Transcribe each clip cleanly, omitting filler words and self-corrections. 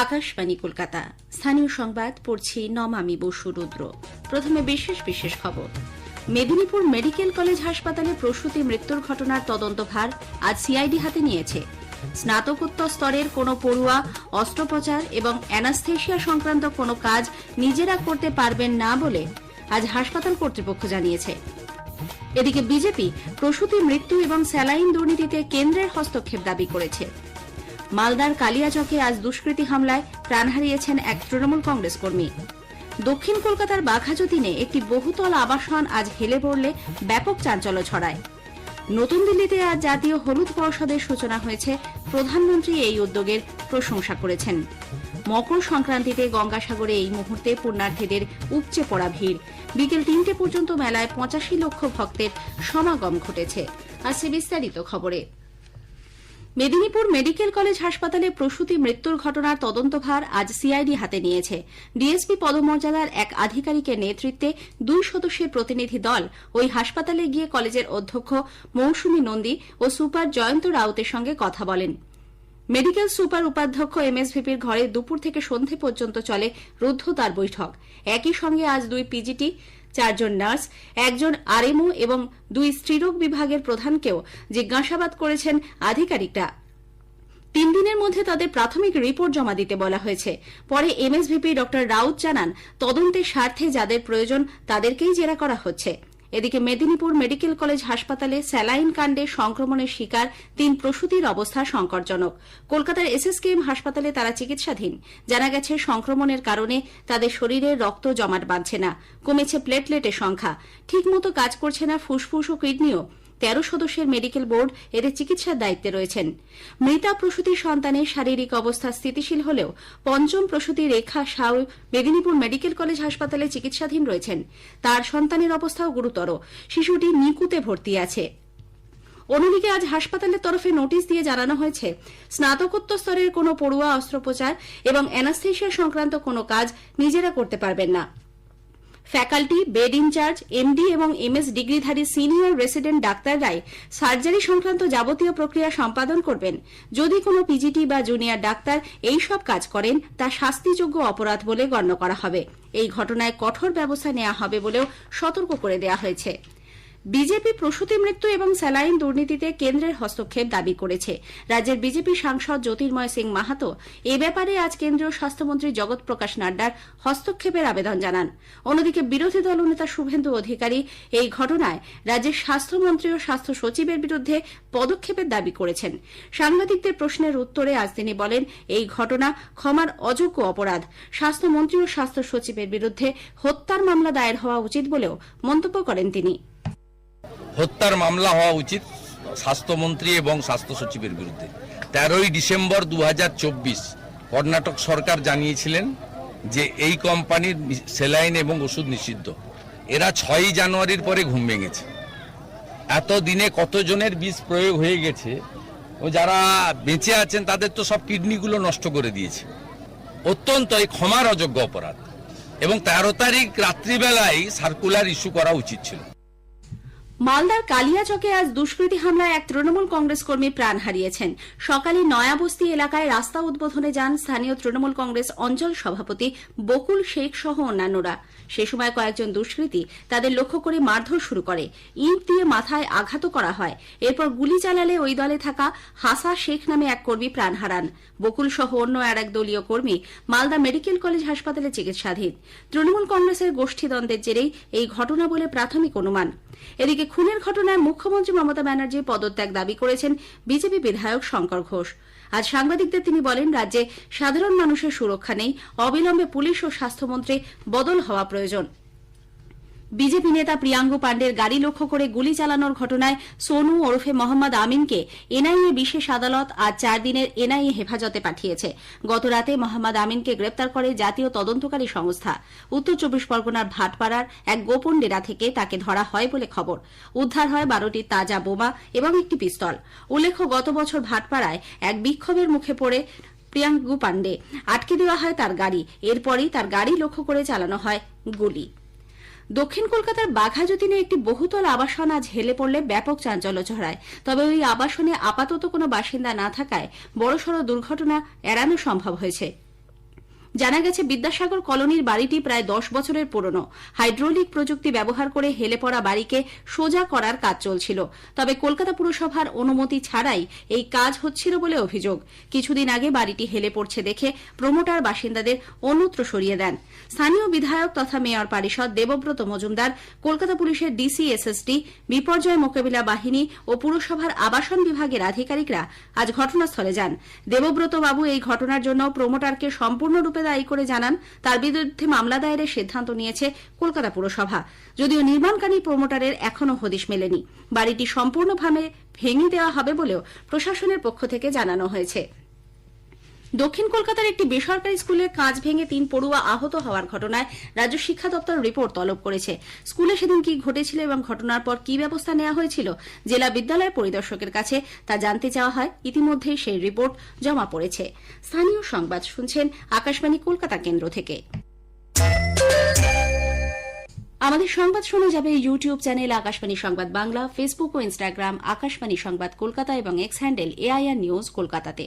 আকাশবাণী কলকাতা। স্থানীয় সংবাদ পড়ছি নমামি বসু রুদ্র। প্রথমে বিশেষ খবর। মেদিনীপুর মেডিকেল কলেজ হাসপাতালে প্রসূতি মৃত্যুর ঘটনার তদন্তভার আজ সিআইডি হাতে নিয়েছে। স্নাতকোত্তর স্তরের কোনো পড়ুয়া অস্ত্রোপচার এবং অ্যানাস্থেশিয়া সংক্রান্ত কোনো কাজ নিজেরা করতে পারবেন না বলে আজ হাসপাতাল কর্তৃপক্ষ জানিয়েছে। এদিকে বিজেপি প্রসূতি মৃত্যু এবং স্যালাইন দুর্নীতিতে কেন্দ্রের হস্তক্ষেপ দাবি করেছে। মালদার কালিয়াচকে আজ দুষ্কৃতী হামলায় প্রাণ হারিয়েছেন এক তৃণমূল কংগ্রেস কর্মী। দক্ষিণ কলকাতার বাঘাযতীনে একটি বহুতল আবাসন আজ হেলে পড়লে ব্যাপক চাঞ্চল্য ছড়ায়। নতুন দিল্লিতে আজ জাতীয় হলুদ পর্ষদের সূচনা হয়েছে। প্রধানমন্ত্রী এই উদ্যোগের প্রশংসা করেছেন। মকর সংক্রান্তিতে গঙ্গাসাগরে এই মুহূর্তে পুণ্যার্থীদের উপচে পড়া ভিড়। বিকেল ৩টে পর্যন্ত মেলায় ৮৫ লক্ষ ভক্তের সমাগম ঘটেছে। আসছে বিস্তারিত খবরে। মেদিনীপুর মেডিকেল কলেজ হাসপাতালে প্রসূতি মৃত্যুর ঘটনার তদন্তভার আজ সিআইডি হাতে নিয়েছে। ডিএসপি পদমর্যাদার এক আধিকারিকের নেতৃত্বে ২ সদস্যের প্রতিনিধি দল ওই হাসপাতালে গিয়ে কলেজের অধ্যক্ষ মৌসুমী নন্দী ও সুপার জয়ন্ত রাউতের সঙ্গে কথা বলেন। মেডিকেল সুপার উপাধ্যক্ষ এমএসভিপির ঘরে দুপুর থেকে সন্ধে পর্যন্ত চলে রুদ্ধদ্বার বৈঠক। একই সঙ্গে আজ ২ পিজিটি, ৪ জন নার্স, ১ জন আরএমও এবং ২ স্ত্রীরোগ বিভাগের প্রধানকেও জিজ্ঞাসাবাদ করেছেন আধিকারিকরা। ৩ দিনের মধ্যে তাদের প্রাথমিক রিপোর্ট জমা দিতে বলা হয়েছে। পরে এমএসভিপি ড রাউত জানান, তদন্তের স্বার্থে যাদের প্রয়োজন তাদেরকেই জেরা করা হচ্ছে। এদিকে মেদিনীপুর মেডিকেল কলেজ হাসপাতালে স্যালাইন কাণ্ডে সংক্রমণের শিকার ৩ প্রসূতির অবস্থা সংকটজনক। কলকাতার এসএসকেএম হাসপাতালে তারা চিকিৎসাধীন। জানা গেছে, সংক্রমণের কারণে তাদের শরীরে রক্ত জমাট বাঁধছে না, কমেছে প্লেটলেটের সংখ্যা, ঠিকমতো কাজ করছে না ফুসফুস ও কিডনিও। ১৩ সদস্যের মেডিকেল বোর্ড এদের চিকিৎসার দায়িত্বে রয়েছেন। মৃতা প্রসূতির সন্তানের শারীরিক অবস্থা স্থিতিশীল হলেও পঞ্চম প্রসূতি রেখা সাউ মেদিনীপুর মেডিকেল কলেজ হাসপাতালে চিকিৎসাধীন রয়েছেন। তার সন্তানের অবস্থাও গুরুতর। শিশুটি নিকুতে ভর্তি আছে। অন্যদিকে আজ হাসপাতালের তরফে নোটিশ দিয়ে জানানো হয়েছে, স্নাতকোত্তর স্তরের কোনো পড়ুয়া অস্ত্রোপচার এবং অ্যানাস্থেশিয়া সংক্রান্ত কোনো কাজ নিজেরা করতে পারবেন না। ফ্যাকাল্টি, বেড ইনচার্জ, এমডি এবং এমএস ডিগ্রিধারী সিনিয়র রেসিডেন্ট ডাক্তাররাই সার্জারি সংক্রান্ত যাবতীয় প্রক্রিয়া সম্পাদন করবেন। যদি কোনো পিজিটি বা জুনিয়র ডাক্তার এই সব কাজ করেন, তা শাস্তিযোগ্য অপরাধ বলে গণ্য করা হবে। এই ঘটনায় কঠোর ব্যবস্থা নেওয়া হবে বলেও সতর্ক করে দেওয়া হয়েছে। বিজেপি প্রসূতি মৃত্যু এবং স্যালাইন দুর্নীতিতে কেন্দ্রের হস্তক্ষেপ দাবি করেছে। রাজ্যের বিজেপি সাংসদ জ্যোতির্ময় সিং মাহাতো এ ব্যাপারে আজ কেন্দ্রীয় স্বাস্থ্যমন্ত্রী জগৎ প্রকাশ নাড্ডার হস্তক্ষেপের আবেদন জানান। অন্যদিকে বিরোধী দলনেতা শুভেন্দু অধিকারী এই ঘটনায় রাজ্যের স্বাস্থ্যমন্ত্রী ও স্বাস্থ্য সচিবের বিরুদ্ধে পদক্ষেপের দাবি করেছেন। সাংবাদিকদের প্রশ্নের উত্তরে আজ তিনি বলেন, এই ঘটনা ক্ষমার অযোগ্য অপরাধ। স্বাস্থ্যমন্ত্রী ও স্বাস্থ্য সচিবের বিরুদ্ধে হত্যার মামলা দায়ের হওয়া উচিত বলেও মন্তব্য করেন তিনি। হত্যার মামলা হওয়া উচিত স্বাস্থ্যমন্ত্রী এবং স্বাস্থ্য সচিবের বিরুদ্ধে। ১৩ই ডিসেম্বর ২০২৪ কর্ণাটক সরকার জানিয়েছিলেন যে এই কোম্পানির স্যালাইন এবং ওষুধ নিষিদ্ধ। এরা ৬ই জানুয়ারির পরে ঘুম ভেঙেছে। এতদিনে কতজনের বিষ প্রয়োগ হয়ে গেছে, ও যারা বেঁচে আছেন তাদের তো সব কিডনিগুলো নষ্ট করে দিয়েছে। অত্যন্ত ক্ষমার অযোগ্য অপরাধ এবং ১৩ তারিখ রাত্রিবেলায় সার্কুলার ইস্যু করা উচিত ছিল। মালদার কালিয়াচকে আজ দুষ্কৃতী হামলায় এক তৃণমূল কংগ্রেস কর্মী প্রাণ হারিয়েছেন। সকালে নয়াবস্তি এলাকায় রাস্তা উদ্বোধনে যান স্থানীয় তৃণমূল কংগ্রেস অঞ্চল সভাপতি বকুল শেখ সহ অন্যান্যরা। সে সময় কয়েকজন দুষ্কৃতী তাদের লক্ষ্য করে মারধর শুরু করে। ইট দিয়ে মাথায় আঘাতও করা হয়। এরপর গুলি চালালে ওই দলে থাকা হাসা শেখ নামে এক কর্মী প্রাণ হারান। বকুল সহ অন্য আর এক দলীয় কর্মী মালদা মেডিকেল কলেজ হাসপাতালে চিকিৎসাধীন। তৃণমূল কংগ্রেসের গোষ্ঠীদ্বন্দ্বের জেরেই এই ঘটনা বলে প্রাথমিক অনুমান। এদিকে খুনের ঘটনায় মুখ্যমন্ত্রী মমতা ব্যানার্জি পদত্যাগ দাবি করেছেন বিজেপি বিধায়ক শঙ্কর ঘোষ। আজ সাংবাদিকদের তিনি বলেন, রাজ্যে সাধারণ মানুষের সুরক্ষা নেই, অবিলম্বে পুলিশ ও স্বাস্থ্যমন্ত্রী বদল হওয়া প্রয়োজন। বিজেপি নেতা প্রিয়াঙ্গু পাণ্ডের গাড়ি লক্ষ্য করে গুলি চালানোর ঘটনায় সোনু ওরফে মোহাম্মদ আমিনকে এনআইএ বিশেষ আদালত আজ ৪ দিনের এনআইএ হেফাজতে পাঠিয়েছে। গতরাতে মোহাম্মদ আমিনকে গ্রেপ্তার করে জাতীয় তদন্তকারী সংস্থা। উত্তর ২৪ পরগনার ভাটপাড়ার এক গোপন ডেরা থেকে তাকে ধরা হয় বলে খবর। উদ্ধার হয় ১২টি তাজা বোমা এবং একটি পিস্তল। উল্লেখ্য, গত বছর ভাটপাড়ায় এক বিক্ষোভের মুখে পড়ে প্রিয়াঙ্গু পাণ্ডে আটকে দেওয়া হয় তার গাড়ি। এরপরই তার গাড়ি লক্ষ্য করে চালানো হয় গুলি। দক্ষিণ কলকাতার বাঘাযতীনে একটি বহুতল আবাসন আজ হেলে পড়লে ব্যাপক চাঞ্চল্য ছড়ায়। তবে ওই আবাসনে আপাতত কোনো বাসিন্দা না থাকায় বড়সড় দুর্ঘটনা এড়ানো সম্ভব হয়েছে। জানা গেছে বিদ্যাসাগর কলোনির বাড়িটি প্রায় 10 বছরের পুরনো। হাইড্রোলিক প্রযুক্তি ব্যবহার করে হেলে পড়া বাড়িকে সোজা করার কাজ চলছিল। তবে কলকাতা পুরসভার অনুমতি ছাড়াই এই কাজ হচ্ছিল বলে অভিযোগ। কিছুদিন আগে বাড়িটি হেলে পড়ছে দেখে প্রমোটার বাসিন্দাদের অন্যত্র সরিয়ে দেন। স্থানীয় বিধায়ক তথা মেয়র পরিষদ দেবব্রত মজুমদার, কলকাতা পুলিশের ডিসি, এসএসটি, বিপর্যয় মোকাবিলা বাহিনী ও পুরসভার আবাসন বিভাগের আধিকারিকরা আজ ঘটনাস্থলে যান। দেবব্রত বাবু এই ঘটনার জন্য প্রমোটারকে সম্পূর্ণরূপে দায়ী করে জানান তার বিরুদ্ধে মামলা দায়েরের সিদ্ধান্ত নিয়েছে কলকাতা পুরসভা। যদিও নির্মাণকারী প্রমোটারের এখনও হদিশ মেলেনি। বাড়িটি সম্পূর্ণভাবে ভেঙে দেওয়া হবে বলেও প্রশাসনের পক্ষ থেকে জানানো হয়েছে। দক্ষিণ কলকাতার একটি বেসরকারি স্কুলে কাঁচ ভেঙে 3 পড়ুয়া আহত হওয়ার ঘটনায় রাজ্য শিক্ষা দপ্তর রিপোর্ট তলব করেছে। স্কুলে সেদিন কি ঘটেছিল এবং ঘটনার পর কি ব্যবস্থা নেওয়া হয়েছিল জেলা বিদ্যালয় পরিদর্শকের কাছে তা জানতে চাওয়া হয়। ইতিমধ্যেই সেই রিপোর্ট জমা পড়েছে। স্থানীয় সংবাদ শুনছেন আকাশবাণী কলকাতা কেন্দ্র থেকে। আমাদের সংবাদ শোনা যাবে ইউটিউব চ্যানেল আকাশবাণী সংবাদ বাংলা, ফেসবুক ও ইনস্টাগ্রাম আকাশবাণী সংবাদ কলকাতা এবং এক্স হ্যান্ডেল AIR নিউজ কলকাতাতে।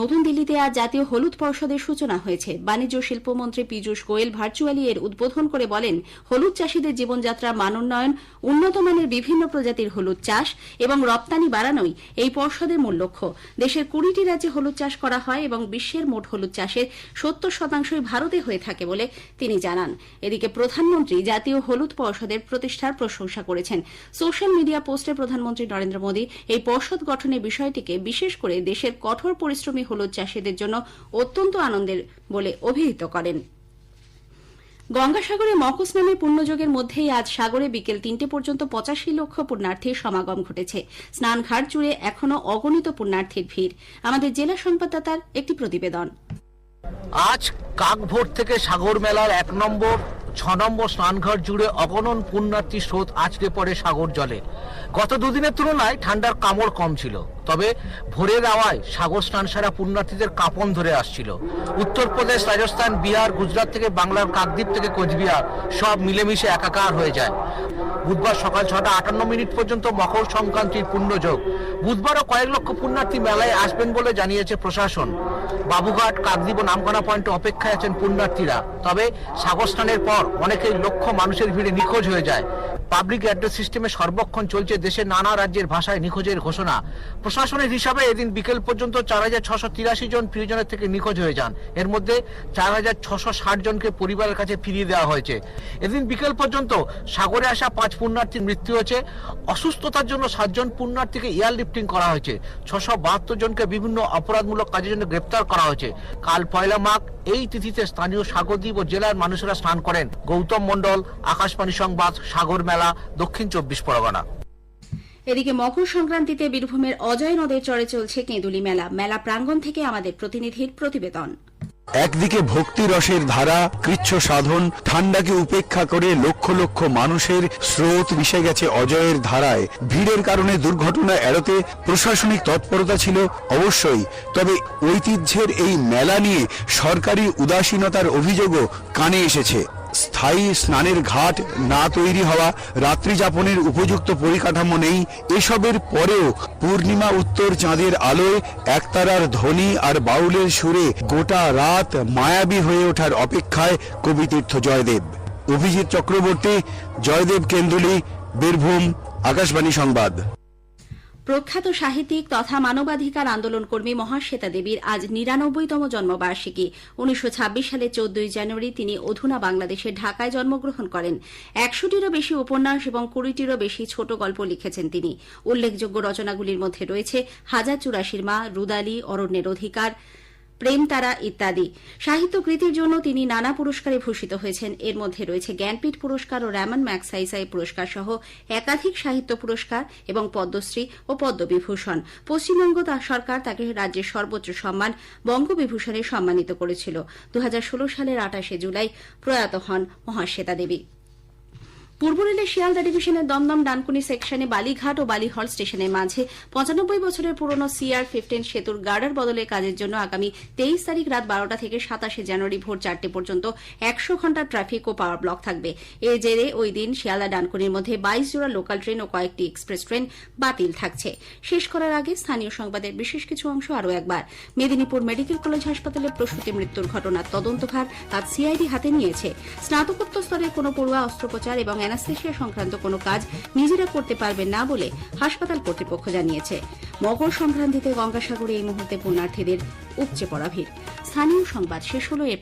নতুন দিল্লিতে আজ জাতীয় হলুদ পর্ষদের সূচনা হয়েছে। বাণিজ্য শিল্পমন্ত্রী পীযূষ গোয়েল ভার্চুয়ালি এর উদ্বোধন করে বলেন, হলুদ চাষীদের জীবনযাত্রা মানোন্নয়ন, উন্নত মানের বিভিন্ন প্রজাতির হলুদ চাষ এবং রপ্তানি বাড়ানোই এই পর্ষদের মূল লক্ষ্য। দেশের 20টি রাজ্যে হলুদ চাষ করা হয় এবং বিশ্বের মোট হলুদ চাষের 70% ভারতে হয়ে থাকে বলে তিনি জানান। এদিকে প্রধানমন্ত্রী জাতীয় হলুদ পর্ষদের প্রতিষ্ঠার প্রশংসা করেছেন। সোশ্যাল মিডিয়া পোস্টে প্রধানমন্ত্রী নরেন্দ্র মোদী এই পর্ষদ গঠনের বিষয়টিকে বিশেষ করে দেশের কঠোর পরিশ্রমী হলুদ চাষীদের জন্য অত্যন্ত আনন্দের বলে অভিহিত করেন। গঙ্গাসাগরে মকর স্নানের পুণ্যযোগের মধ্যেই আজ সাগরে বিকেল 3টে পর্যন্ত 85 লক্ষ পুণ্যার্থীর সমাগম ঘটেছে। স্নানঘাট জুড়ে এখনও অগণিত পুণ্যার্থীর ভিড়। আমাদের জেলা সংবাদদাতার একটি প্রতিবেদন। আজ কাকভোর থেকে সাগর মেলার 1 নম্বর 6 নম্বর স্নানঘাট জুড়ে অগণন পুণ্যার্থী স্রোত আছড়ে পড়ে সাগর জলে। গত দুদিনের তুলনায় ঠান্ডার কামড় কম ছিল, তবে ভোরের আওয়ায় সাগর স্নান সারা পুণ্যার্থীদের কাঁপন ধরে আসছিল। উত্তরপ্রদেশ, রাজস্থান, বিহার, গুজরাট থেকে বাংলার কাকদ্বীপ থেকে কোচবিহার সব মিলেমিশে একাকার হয়ে যায়। বুধবার সকাল 6:58 পর্যন্ত মকর সংক্রান্তির পুণ্যযোগ। বুধবারও কয়েক লক্ষ পুণ্যার্থী মেলায় আসবেন বলে জানিয়েছে প্রশাসন। বাবুঘাট, কাকদ্বীপ ও নামখানা পয়েন্টে অপেক্ষায় আছেন পুণ্যার্থীরা। তবে সাগর স্নানের পর অনেকেই লক্ষ মানুষের ভিড়ে নিখোঁজ হয়ে যায়। পাবলিক অ্যাড্রেস সিস্টেমে সর্বক্ষণ চলছে দেশের নানা রাজ্যের ভাষায় নিখোঁজের ঘোষণা। প্রশাসনের হিসাবে এদিন বিকেল পর্যন্ত 4683 জন প্রিয়জনের থেকে নিখোঁজ হয়ে যান। এর মধ্যে 4660 জনকে পরিবারের কাছে ফিরিয়ে দেওয়া হয়েছে। এদিন বিকেল পর্যন্ত সাগরে আসা 5 পুণ্যার্থীর মৃত্যু হয়েছে। অসুস্থতার জন্য 7 জন পুণ্যার্থীকে এয়ারলিফটিং করা হয়েছে। 672 জনকে বিভিন্ন অপরাধমূলক কাজের জন্য গ্রেপ্তার করা হয়েছে। কাল 1 মাঘ এই তিথিতে স্থানীয় সাগরদ্বীপ ও জেলার মানুষেরা স্নান করেন। গৌতম মণ্ডল, আকাশবাণী সংবাদ, সাগর মেলা, দক্ষিণ 24 পরগনা। এদিকে মকর সংক্রান্তিতে বীরভূমের অজয় নদের চরে চলছে কেঁদুলি মেলা। মেলা প্রাঙ্গণ থেকে আমাদের প্রতিনিধির প্রতিবেদন। একদিকে ভক্তি রসের ধারা, কৃচ্ছ সাধন, ঠান্ডাকে উপেক্ষা করে লক্ষ লক্ষ মানুষের স্রোত মিশে গেছে অজয়ের ধারায়। ভিড়ের কারণে দুর্ঘটনা এড়াতে প্রশাসনিক তৎপরতা ছিল অবশ্যই, তবে ঐতিহ্যের এই মেলা নিয়ে সরকারি উদাসীনতার অভিযোগও কানে এসেছে। স্থায়ী স্নানের ঘাট না তৈরি হওয়া, রাত্রি যাপনের উপযুক্ত পরিকাঠামো নেই, এসবের পরেও পূর্ণিমা উত্তর চাঁদের আলোয় একতারার ধ্বনি আর বাউলের সুরে গোটা রাত মায়াবী হয়ে ওঠার অপেক্ষায় কবিতীর্থ জয়দেব। অভিজিৎ চক্রবর্তী, জয়দেব কেন্দুলি, বীরভূম, আকাশবাণী সংবাদ। প্রখ্যাত সাহিত্যিক তথা মানবাধিকার আন্দোলনকর্মী মহাশ্বেতা দেবীর আজ 99তম জন্মবার্ষিকী। 1926 সালের 14 জানুয়ারি তিনি অধুনা বাংলাদেশের ঢাকায় জন্মগ্রহণ করেন। 100টিরও বেশি উপন্যাস এবং 20টিরও বেশি ছোট গল্প লিখেছেন তিনি। উল্লেখযোগ্য রচনাগুলির মধ্যে রয়েছে হাজার চুরাশির মা, রুদালি, অরণ্যের অধিকার, প্রেম তারা ইত্যাদি। সাহিত্য কৃতির জন্য তিনি নানা পুরস্কারে ভূষিত হয়েছেন। এর মধ্যে রয়েছে জ্ঞানপীঠ পুরস্কার ও র‍্যামন ম্যাগসাইসাই পুরস্কার সহ একাধিক সাহিত্য পুরস্কার এবং পদ্মশ্রী ও পদ্মবিভূষণ। পশ্চিমবঙ্গ সরকার তাকে রাজ্যের সর্বোচ্চ সম্মান বঙ্গবিভূষণে সম্মানিত করেছিল। 2016 সালের 28 জুলাই প্রয়াত হন মহাশ্বেতা দেবী। পূর্ব রেলের শিয়ালদা ডিভিশনের দমদম ডানকুনি সেকশনে বালিঘাট ও বালিহল স্টেশনের মাঝে 95 বছরের পুরনো CR-15 সেতুর গার্ডার বদলের কাজের জন্য আগামী 23 তারিখ রাত 12টা থেকে 27 জানুয়ারি ভোর 4টে পর্যন্ত 100 ঘণ্টা ট্রাফিক ও পাওয়ার ব্লক থাকবে। এর জেরে ওই দিন শিয়ালদা ডানকুনির মধ্যে 22 জোড়া লোকাল ট্রেন ও কয়েকটি এক্সপ্রেস ট্রেন বাতিল থাকছে। শেষ করার আগে স্থানীয় সংবাদের বিশেষ কিছু অংশ আরও একবার। মেদিনীপুর মেডিকেল কলেজ হাসপাতালে প্রসূতি মৃত্যুর ঘটনার তদন্তভার আজ CID হাতে নিয়েছে। স্নাতকোত্তর স্তরের কোনো পড়ুয়া অস্ত্রোপচার এবং অ্যানাস্থেসিয়া সংক্রান্ত কোনো কাজ নিজেরা করতে পারবেন না বলে হাসপাতাল কর্তৃপক্ষ জানিয়েছে। মকর সংক্রান্তিতে গঙ্গাসাগরে এই মুহূর্তে পুণ্যার্থীদের উপচে পড়া ভিড়। স্থানীয় সংবাদ শেষ হল।